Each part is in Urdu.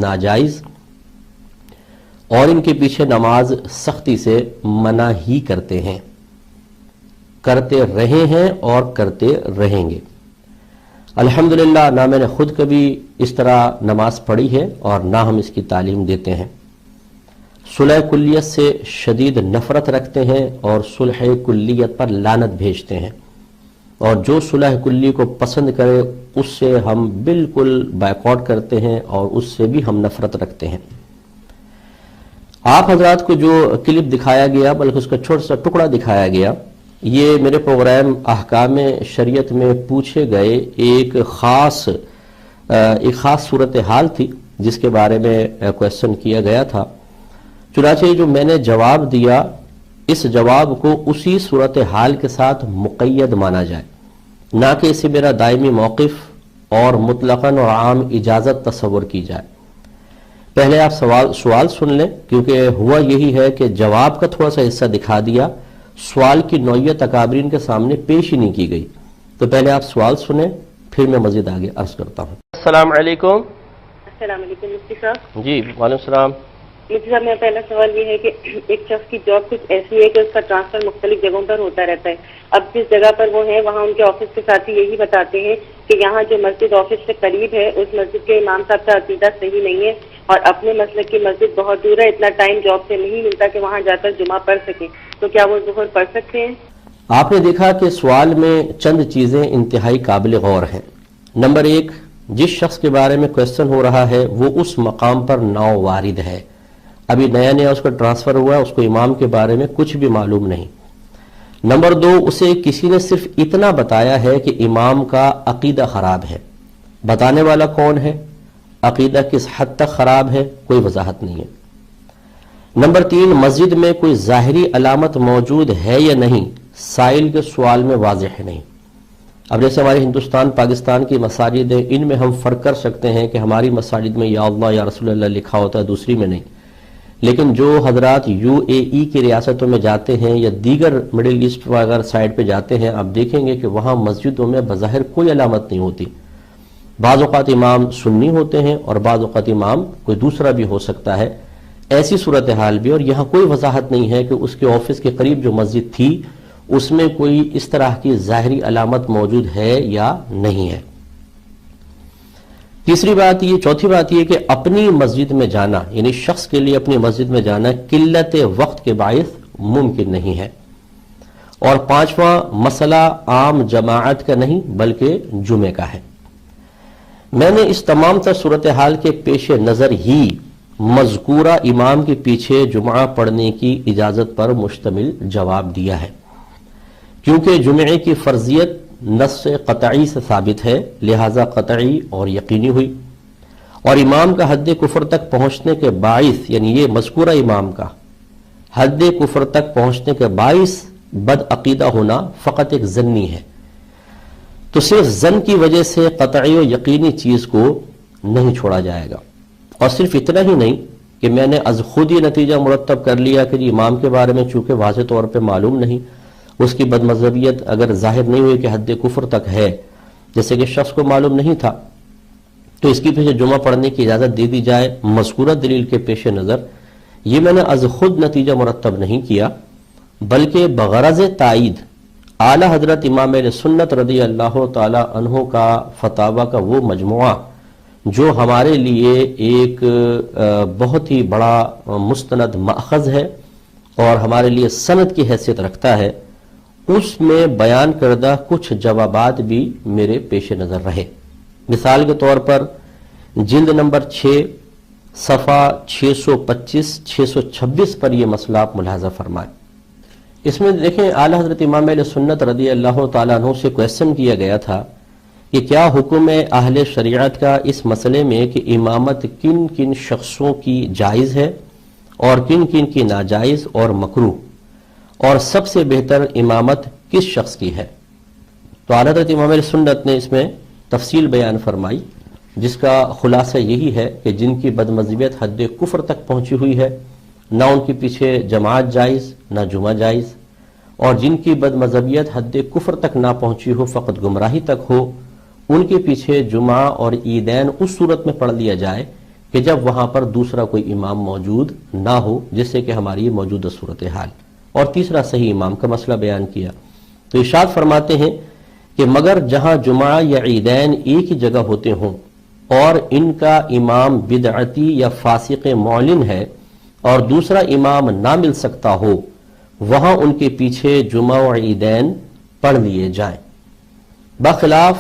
ناجائز اور ان کے پیچھے نماز سختی سے منع ہی کرتے ہیں، کرتے رہے ہیں اور کرتے رہیں گے۔ الحمدللہ نہ میں نے خود کبھی اس طرح نماز پڑھی ہے اور نہ ہم اس کی تعلیم دیتے ہیں۔ صلح کلیت سے شدید نفرت رکھتے ہیں اور صلح کلیت پر لعنت بھیجتے ہیں، اور جو صلح کلی کو پسند کرے اس سے ہم بالکل بائیکاٹ کرتے ہیں اور اس سے بھی ہم نفرت رکھتے ہیں۔ آپ حضرات کو جو کلپ دکھایا گیا، بلکہ اس کا چھوٹا سا ٹکڑا دکھایا گیا، یہ میرے پروگرام احکام شریعت میں پوچھے گئے ایک خاص صورتحال تھی جس کے بارے میں کویسچن کیا گیا تھا۔ چنانچہ جو میں نے جواب دیا، اس جواب کو اسی صورتحال کے ساتھ مقید مانا جائے، نہ کہ اسے میرا دائمی موقف اور مطلقاً اور عام اجازت تصور کی جائے۔ پہلے آپ سوال سن لیں، کیونکہ ہوا یہی ہے کہ جواب کا تھوڑا سا حصہ دکھا دیا، سوال کی نوعیت اکابرین کے سامنے پیش ہی نہیں کی گئی۔ تو پہلے آپ سوال سنیں، پھر میں مزید آگے عرض کرتا ہوں۔ السلام علیکم۔ السلام علیکم مفتی صاحب۔ جی وعلیکم السلام۔ مفتی صاحب، میرا پہلا سوال یہ ہے کہ ایک شخص کی جاب کچھ ایسی ہے کہ اس کا ٹرانسفر مختلف جگہوں پر ہوتا رہتا ہے۔ اب جس جگہ پر وہ ہے وہاں ان کے آفس کے ساتھی یہی بتاتے ہیں کہ یہاں جو مسجد آفس سے قریب ہے اس مسجد کے امام صاحب کا عقیدہ صحیح نہیں ہے، اور اپنے مسلک کی مسجد بہت دور ہے، اتنا ٹائم جاب سے نہیں ملتا کہ وہاں جا کر جمعہ پڑھ سکیں، تو کیا وہ ظہر پڑھ سکتے ہیں؟ آپ نے دیکھا کہ سوال میں چند چیزیں انتہائی قابل غور ہیں۔ نمبر ایک، جس شخص کے بارے میں کویسچن ہو رہا ہے وہ اس مقام پر ناوارد ہے، ابھی نیا اس کا ٹرانسفر ہوا ہے، اس کو امام کے بارے میں کچھ بھی معلوم نہیں۔ نمبر دو، اسے کسی نے صرف اتنا بتایا ہے کہ امام کا عقیدہ خراب ہے، بتانے والا کون ہے، عقیدہ کس حد تک خراب ہے، کوئی وضاحت نہیں ہے۔ نمبر تین، مسجد میں کوئی ظاہری علامت موجود ہے یا نہیں، سائل کے سوال میں واضح ہے نہیں۔ اب جیسے ہمارے ہندوستان پاکستان کی مساجد ہیں، ان میں ہم فرق کر سکتے ہیں کہ ہماری مساجد میں یا اللہ یا رسول اللہ لکھا ہوتا ہے، دوسری میں نہیں۔ لیکن جو حضرات UAE کی ریاستوں میں جاتے ہیں یا دیگر مڈل ایسٹ وغیرہ سائڈ پہ جاتے ہیں، آپ دیکھیں گے کہ وہاں مسجدوں میں بظاہر کوئی علامت نہیں ہوتی۔ بعض اوقات امام سنی ہوتے ہیں اور بعض اوقات امام کوئی دوسرا بھی ہو سکتا ہے، ایسی صورتحال بھی، اور یہاں کوئی وضاحت نہیں ہے کہ اس کے آفس کے قریب جو مسجد تھی اس میں کوئی اس طرح کی ظاہری علامت موجود ہے یا نہیں ہے۔ چوتھی بات یہ کہ اپنی مسجد میں جانا، یعنی شخص کے لیے اپنی مسجد میں جانا قلت وقت کے باعث ممکن نہیں ہے۔ اور پانچواں مسئلہ عام جماعت کا نہیں بلکہ جمعے کا ہے۔ میں نے اس تمام تر صورتحال کے پیش نظر ہی مذکورہ امام کے پیچھے جمعہ پڑھنے کی اجازت پر مشتمل جواب دیا ہے، کیونکہ جمعے کی فرضیت نص قطعی سے ثابت ہے، لہذا قطعی اور یقینی ہوئی، اور امام کا حد کفر تک پہنچنے کے باعث، یعنی یہ مذکورہ امام کا حد کفر تک پہنچنے کے باعث بد عقیدہ ہونا فقط ایک ظنی ہے، تو صرف ظن کی وجہ سے قطعی و یقینی چیز کو نہیں چھوڑا جائے گا۔ اور صرف اتنا ہی نہیں کہ میں نے از خود یہ نتیجہ مرتب کر لیا کہ امام کے بارے میں چونکہ واضح طور پہ معلوم نہیں، اس کی بد مذہبیت اگر ظاہر نہیں ہوئی کہ حد کفر تک ہے، جیسے کہ شخص کو معلوم نہیں تھا، تو اس کی پیچھے جمعہ پڑھنے کی اجازت دے دی جائے مذکورہ دلیل کے پیش نظر، یہ میں نے از خود نتیجہ مرتب نہیں کیا، بلکہ بغرض تائید اعلی حضرت امام اہل سنت رضی اللہ تعالی عنہ کا فتاوی کا وہ مجموعہ جو ہمارے لیے ایک بہت ہی بڑا مستند مأخذ ہے اور ہمارے لیے سند کی حیثیت رکھتا ہے، اس میں بیان کردہ کچھ جوابات بھی میرے پیش نظر رہے۔ مثال کے طور پر جلد نمبر 6 صفحہ 625-626 پر یہ مسئلہ آپ ملاحظہ فرمائیں۔ اس میں دیکھیں اعلی حضرت امام اہل سنت رضی اللہ تعالیٰ عنہ سے کویسچن کیا گیا تھا کہ کیا حکم ہے اہل شریعت کا اس مسئلے میں کہ امامت کن کن شخصوں کی جائز ہے اور کن کن کی ناجائز اور مکروہ، اور سب سے بہتر امامت کس شخص کی ہے؟ تو اعلی حضرت امام اہل سنت نے اس میں تفصیل بیان فرمائی، جس کا خلاصہ یہی ہے کہ جن کی بدمذہبیت حد کفر تک پہنچی ہوئی ہے، نہ ان کے پیچھے جماعت جائز نہ جمعہ جائز، اور جن کی بدمذہبیت حد کفر تک نہ پہنچی ہو، فقط گمراہی تک ہو، ان کے پیچھے جمعہ اور عیدین اس صورت میں پڑھ لیا جائے کہ جب وہاں پر دوسرا کوئی امام موجود نہ ہو، جس سے کہ ہماری موجودہ صورتحال، اور تیسرا صحیح امام کا مسئلہ بیان کیا۔ تو ارشاد فرماتے ہیں کہ مگر جہاں جمعہ یا عیدین ایک ہی جگہ ہوتے ہوں اور ان کا امام بدعتی یا فاسق معلن ہے اور دوسرا امام نہ مل سکتا ہو، وہاں ان کے پیچھے جمعہ و عیدین پڑھ لیے جائیں، بخلاف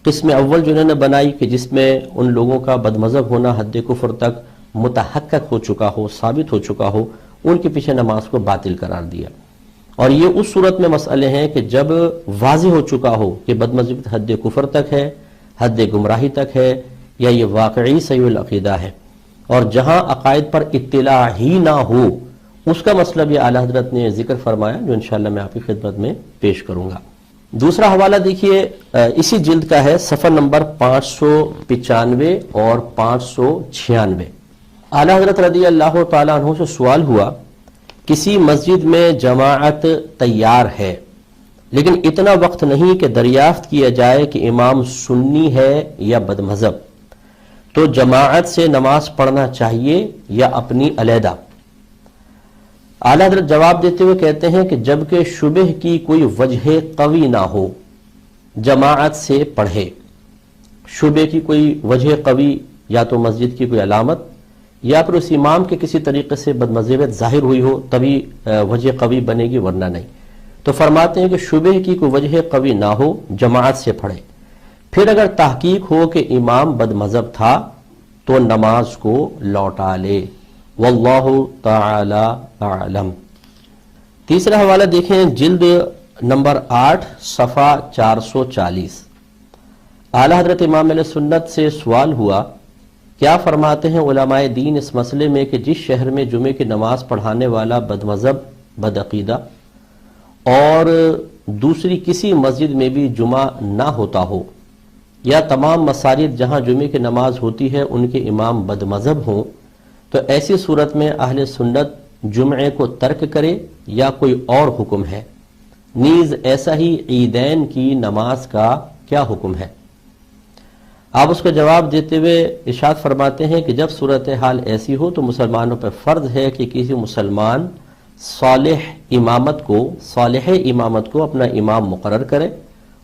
قسم اول جو انہوں نے بنائی کہ جس میں ان لوگوں کا بد مذہب ہونا حد کفر تک متحقق ہو چکا ہو، ثابت ہو چکا ہو، ان کے پیچھے نماز کو باطل قرار دیا۔ اور یہ اس صورت میں مسئلے ہیں کہ جب واضح ہو چکا ہو کہ بد مذہبیت حد کفر تک ہے، حد گمراہی تک ہے، یا یہ واقعی صحیح العقیدہ ہے، اور جہاں عقائد پر اطلاع ہی نہ ہو، اس کا مسئلہ بھی اعلیٰ حضرت نے ذکر فرمایا، جو انشاءاللہ میں آپ کی خدمت میں پیش کروں گا۔ دوسرا حوالہ دیکھیے، اسی جلد کا ہے، صفحہ نمبر 595 اور 596۔ اعلیٰ حضرت رضی اللہ تعالیٰ عنہ سے سوال ہوا، کسی مسجد میں جماعت تیار ہے لیکن اتنا وقت نہیں کہ دریافت کیا جائے کہ امام سنی ہے یا بد مذہب، تو جماعت سے نماز پڑھنا چاہیے یا اپنی علیحدہ؟ اعلیٰ حضرت جواب دیتے ہوئے کہتے ہیں کہ جبکہ شبہ کی کوئی وجہ قوی نہ ہو جماعت سے پڑھے۔ شبہ کی کوئی وجہ قوی، یا تو مسجد کی کوئی علامت، یا پھر اس امام کے کسی طریقے سے بد مذہبیت ظاہر ہوئی ہو، تبھی وجہ قوی بنے گی، ورنہ نہیں۔ تو فرماتے ہیں کہ شبہ کی کوئی وجہ قوی نہ ہو جماعت سے پڑھے، پھر اگر تحقیق ہو کہ امام بد مذہب تھا تو نماز کو لوٹا لے، واللہ تعالی اعلم۔ تیسرا حوالہ دیکھیں، جلد نمبر 8 صفحہ 440۔ اعلیٰ حضرت امام علیہ سنت سے سوال ہوا، کیا فرماتے ہیں علماء دین اس مسئلے میں کہ جس شہر میں جمعے کی نماز پڑھانے والا بد مذہب، بد عقیدہ، اور دوسری کسی مسجد میں بھی جمعہ نہ ہوتا ہو، یا تمام مساجد جہاں جمعے کی نماز ہوتی ہے ان کے امام بد مذہب ہوں، تو ایسی صورت میں اہل سنت جمعے کو ترک کرے یا کوئی اور حکم ہے؟ نیز ایسا ہی عیدین کی نماز کا کیا حکم ہے؟ آپ اس کا جواب دیتے ہوئے ارشاد فرماتے ہیں کہ جب صورتحال ایسی ہو تو مسلمانوں پر فرض ہے کہ کسی مسلمان صالح امامت کو اپنا امام مقرر کرے،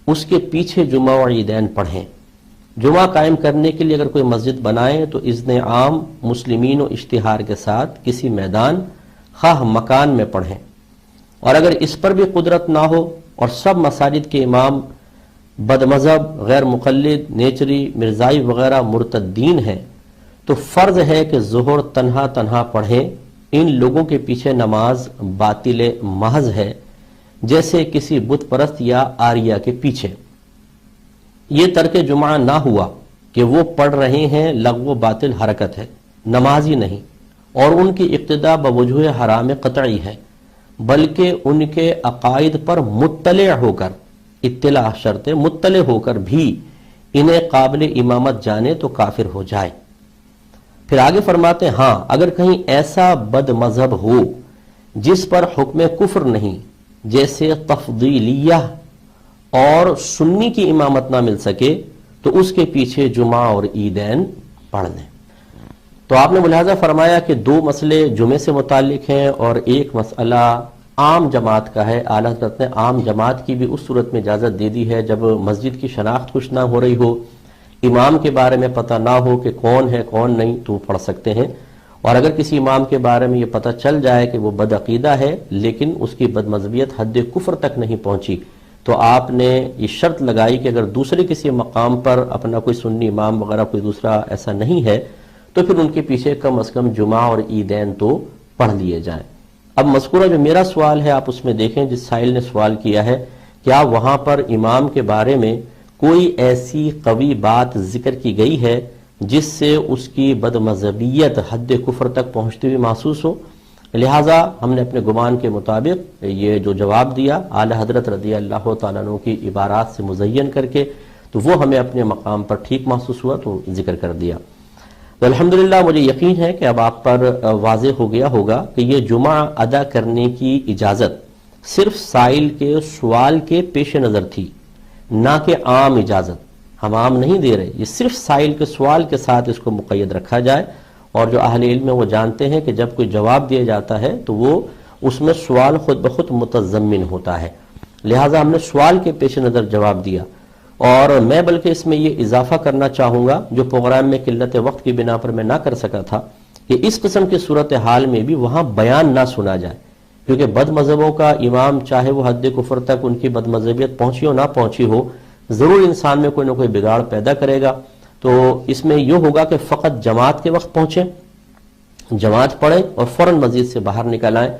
اس کے پیچھے جمعہ و عیدین پڑھیں۔ جمعہ قائم کرنے کے لیے اگر کوئی مسجد بنائے تو اذن عام مسلمین و اشتہار کے ساتھ کسی میدان خواہ مکان میں پڑھیں، اور اگر اس پر بھی قدرت نہ ہو اور سب مساجد کے امام بد مذہب، غیر مقلد، نیچری، مرزائی وغیرہ مرتدین ہیں تو فرض ہے کہ ظہر تنہا پڑھیں۔ ان لوگوں کے پیچھے نماز باطل محض ہے، جیسے کسی بت پرست یا آریہ کے پیچھے۔ یہ ترک جمعہ نہ ہوا کہ وہ پڑھ رہے ہیں لغو و باطل حرکت ہے، نماز ہی نہیں، اور ان کی اقتداء بوجوہ حرام قطعی ہے، بلکہ ان کے عقائد پر مطلع ہو کر، اطلاع شرط مطلع ہو کر بھی انہیں قابل امامت جانے تو کافر ہو جائے۔ پھر آگے فرماتے ہیں، ہاں اگر کہیں ایسا بد مذہب ہو جس پر حکم کفر نہیں، جیسے تفضیلیہ، اور سنی کی امامت نہ مل سکے تو اس کے پیچھے جمعہ اور عیدین پڑھ لیں۔ تو آپ نے ملاحظہ فرمایا کہ دو مسئلے جمعے سے متعلق ہیں اور ایک مسئلہ عام جماعت کا ہے۔ اعلیٰ حضرت نے عام جماعت کی بھی اس صورت میں اجازت دے دی ہے جب مسجد کی شناخت کچھ نہ ہو رہی ہو، امام کے بارے میں پتہ نہ ہو کہ کون ہے کون نہیں، تو پڑھ سکتے ہیں۔ اور اگر کسی امام کے بارے میں یہ پتہ چل جائے کہ وہ بد عقیدہ ہے لیکن اس کی بد مذہبیت حد کفر تک نہیں پہنچی، تو آپ نے یہ شرط لگائی کہ اگر دوسرے کسی مقام پر اپنا کوئی سنی امام وغیرہ کوئی دوسرا ایسا نہیں ہے تو پھر ان کے پیچھے کم از کم جمعہ اور عیدین تو پڑھ لیے جائیں۔ اب مذکورہ جو میرا سوال ہے آپ اس میں دیکھیں، جس سائل نے سوال کیا ہے، کیا وہاں پر امام کے بارے میں کوئی ایسی قوی بات ذکر کی گئی ہے جس سے اس کی بد مذہبیت حد کفر تک پہنچتی ہوئی محسوس ہو؟ لہٰذا ہم نے اپنے گمان کے مطابق یہ جو جواب دیا اعلیٰ حضرت رضی اللہ تعالیٰ عنہ کی عبارات سے مزین کر کے، تو وہ ہمیں اپنے مقام پر ٹھیک محسوس ہوا تو ذکر کر دیا۔ تو الحمدللہ مجھے یقین ہے کہ اب آپ پر واضح ہو گیا ہوگا کہ یہ جمعہ ادا کرنے کی اجازت صرف سائل کے سوال کے پیش نظر تھی، نہ کہ عام اجازت۔ ہم عام نہیں دے رہے، یہ صرف سائل کے سوال کے ساتھ اس کو مقید رکھا جائے، اور جو اہل علم ہیں وہ جانتے ہیں کہ جب کوئی جواب دیا جاتا ہے تو وہ اس میں سوال خود بخود متضمن ہوتا ہے، لہٰذا ہم نے سوال کے پیش نظر جواب دیا۔ اور میں بلکہ اس میں یہ اضافہ کرنا چاہوں گا جو پروگرام میں قلت وقت کی بنا پر میں نہ کر سکا تھا، کہ اس قسم کی صورتحال میں بھی وہاں بیان نہ سنا جائے، کیونکہ بد مذہبوں کا امام چاہے وہ حد کفر تک ان کی بد مذہبیت پہنچی ہو نہ پہنچی ہو، ضرور انسان میں کوئی نہ کوئی بگاڑ پیدا کرے گا۔ تو اس میں یہ ہوگا کہ فقط جماعت کے وقت پہنچیں، جماعت پڑھیں اور فوراً مسجد سے باہر نکل آئیں،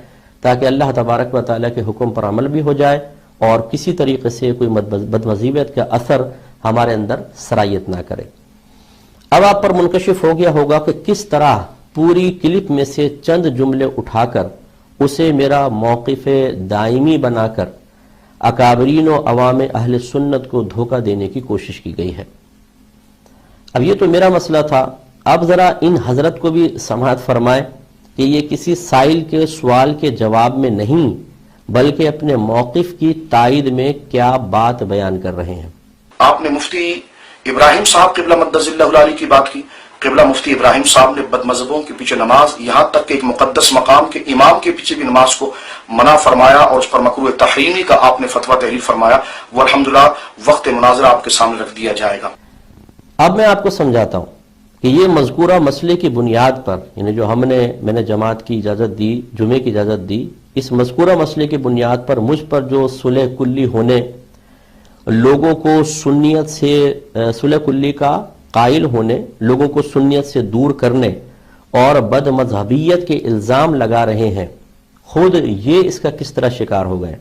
تاکہ اللہ تبارک و تعالیٰ کے حکم پر عمل بھی ہو جائے اور کسی طریقے سے کوئی بد مذہبیت کا اثر ہمارے اندر سرایت نہ کرے۔ اب آپ پر منکشف ہو گیا ہوگا کہ کس طرح پوری کلپ میں سے چند جملے اٹھا کر اسے میرا موقف دائمی بنا کر اکابرین و عوام اہل سنت کو دھوکہ دینے کی کوشش کی گئی ہے۔ اب یہ تو میرا مسئلہ تھا، اب ذرا ان حضرت کو بھی سماعت فرمائیں کہ یہ کسی سائل کے سوال کے جواب میں نہیں بلکہ اپنے موقف کی تائید میں کیا بات بیان کر رہے ہیں۔ آپ نے مفتی ابراہیم صاحب قبلہ مدظ اللہ علیہ کی بات کی۔ قبلہ مفتی ابراہیم صاحب نے بد مذہبوں کے پیچھے نماز، یہاں تک کہ ایک مقدس مقام کے امام کے پیچھے بھی نماز کو منع فرمایا اور اس پر مکروہ تحریمی کا آپ نے فتویٰ تحریر فرمایا۔ وہ الحمدللہ وقت مناظرہ آپ کے سامنے رکھ دیا جائے گا۔ اب میں آپ کو سمجھاتا ہوں کہ یہ مذکورہ مسئلے کی بنیاد پر، یعنی جو میں نے جماعت کی اجازت دی، جمعے کی اجازت دی، اس مذکورہ مسئلے کی بنیاد پر مجھ پر جو صلح کلی ہونے، لوگوں کو سنیت سے صلح کلی کا قائل ہونے، لوگوں کو سنیت سے دور کرنے اور بد مذہبیت کے الزام لگا رہے ہیں، خود یہ اس کا کس طرح شکار ہو گئے۔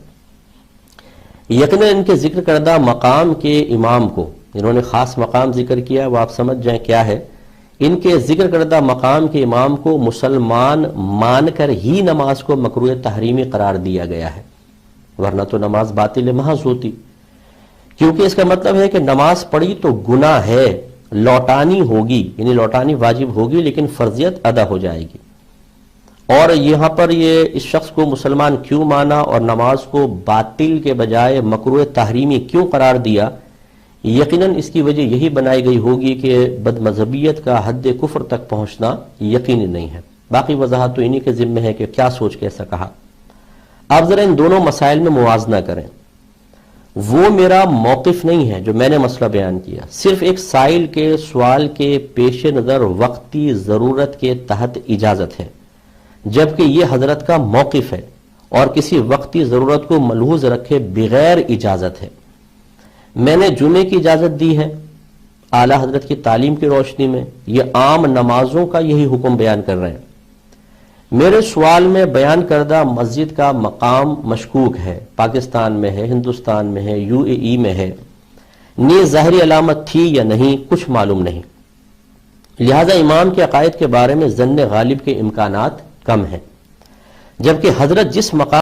یقیناً ان کے ذکر کردہ مقام کے امام کو، انہوں نے خاص مقام ذکر کیا، وہ آپ سمجھ جائیں کیا ہے، ان کے ذکر کردہ مقام کے امام کو مسلمان مان کر ہی نماز کو مکروہ تحریمی قرار دیا گیا ہے، ورنہ تو نماز باطل محض ہوتی، کیونکہ اس کا مطلب ہے کہ نماز پڑھی تو گناہ ہے، لوٹانی ہوگی، یعنی لوٹانی واجب ہوگی لیکن فرضیت ادا ہو جائے گی۔ اور یہاں پر یہ اس شخص کو مسلمان کیوں مانا اور نماز کو باطل کے بجائے مکروہ تحریمی کیوں قرار دیا، یقیناً اس کی وجہ یہی بنائی گئی ہوگی کہ بد مذہبیت کا حد کفر تک پہنچنا یقینی نہیں ہے۔ باقی وضاحت تو انہی کے ذمہ ہے کہ کیا سوچ کے ایسا کہا۔ آپ ذرا ان دونوں مسائل میں موازنہ کریں۔ وہ میرا موقف نہیں ہے جو میں نے مسئلہ بیان کیا، صرف ایک سائل کے سوال کے پیش نظر وقتی ضرورت کے تحت اجازت ہے، جبکہ یہ حضرت کا موقف ہے اور کسی وقتی ضرورت کو ملحوظ رکھے بغیر اجازت ہے۔ میں نے جمعے کی اجازت دی ہے اعلیٰ حضرت کی تعلیم کی روشنی میں، یہ عام نمازوں کا یہی حکم بیان کر رہے ہیں۔ میرے سوال میں بیان کردہ مسجد کا مقام مشکوک ہے، پاکستان میں ہے، ہندوستان میں ہے، UAE میں ہے، نیز ظاہری علامت تھی یا نہیں کچھ معلوم نہیں، لہذا امام کے عقائد کے بارے میں ظن غالب کے امکانات کم ہیں، جبکہ حضرت جس مقام